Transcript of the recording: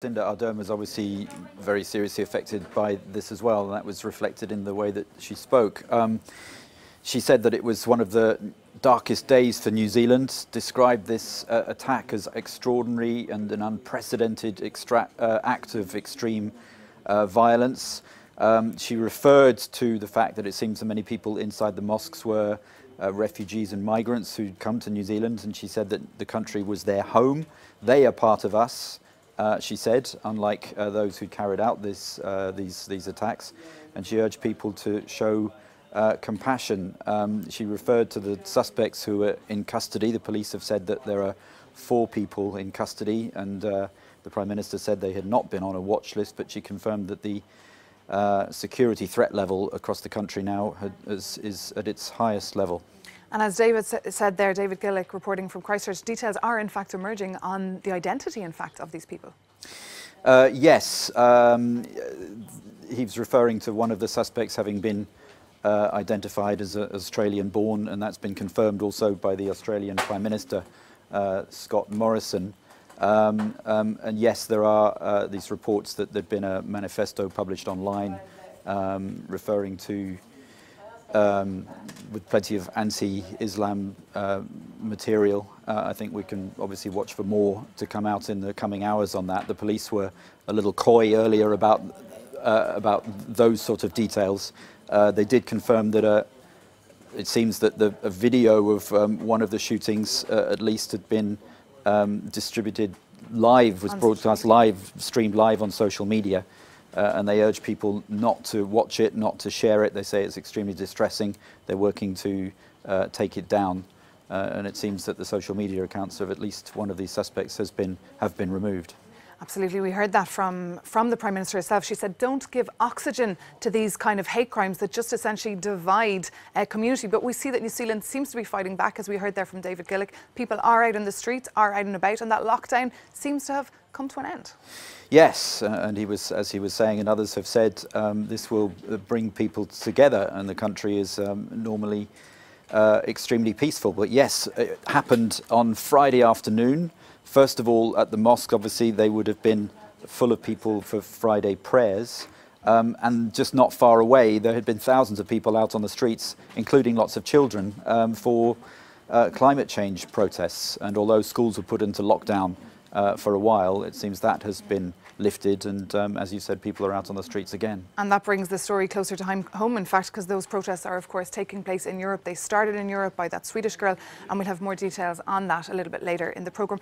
Jacinda Ardern was obviously very seriously affected by this as well, and that was reflected in the way that she spoke. She said that it was one of the darkest days for New Zealand, described this attack as extraordinary and an unprecedented act of extreme violence. She referred to the fact that it seems that many people inside the mosques were refugees and migrants who'd come to New Zealand, and she said that the country was their home. They are part of us. She said, unlike those who carried out these attacks, and she urged people to show compassion. She referred to the suspects who were in custody. The police have said that there are 4 people in custody, and the Prime Minister said they had not been on a watch list, but she confirmed that the security threat level across the country now is at its highest level. And as David said there, David Gillick reporting from Christchurch, details are in fact emerging on the identity in fact of these people. Yes, he was referring to one of the suspects having been identified as Australian born, and that's been confirmed also by the Australian Prime Minister, Scott Morrison. And yes, there are these reports that there'd been a manifesto published online referring to with plenty of anti-Islam material. I think we can obviously watch for more to come out in the coming hours on that. The police were a little coy earlier about those sort of details. They did confirm that it seems that a video of one of the shootings at least had been distributed live, was broadcast live, streamed live on social media. And they urge people not to watch it, not to share it. They say it's extremely distressing. They're working to take it down. And it seems that the social media accounts of at least one of these suspects have been removed. Absolutely, we heard that from the Prime Minister herself. She said, don't give oxygen to these kind of hate crimes that just essentially divide a community. But we see that New Zealand seems to be fighting back, as we heard there from David Gillick. People are out in the streets, are out and about, and that lockdown seems to have come to an end. Yes, and as he was saying, and others have said, this will bring people together, and the country is normally extremely peaceful. But yes, it happened on Friday afternoon. First of all, at the mosque, obviously, they would have been full of people for Friday prayers. And just not far away, there had been thousands of people out on the streets, including lots of children, for climate change protests. And although schools were put into lockdown for a while, it seems that has been lifted, and as you said, people are out on the streets again. And that brings the story closer to home, in fact, because those protests are of course taking place in Europe. They started in Europe by that Swedish girl, and we'll have more details on that a little bit later in the programme.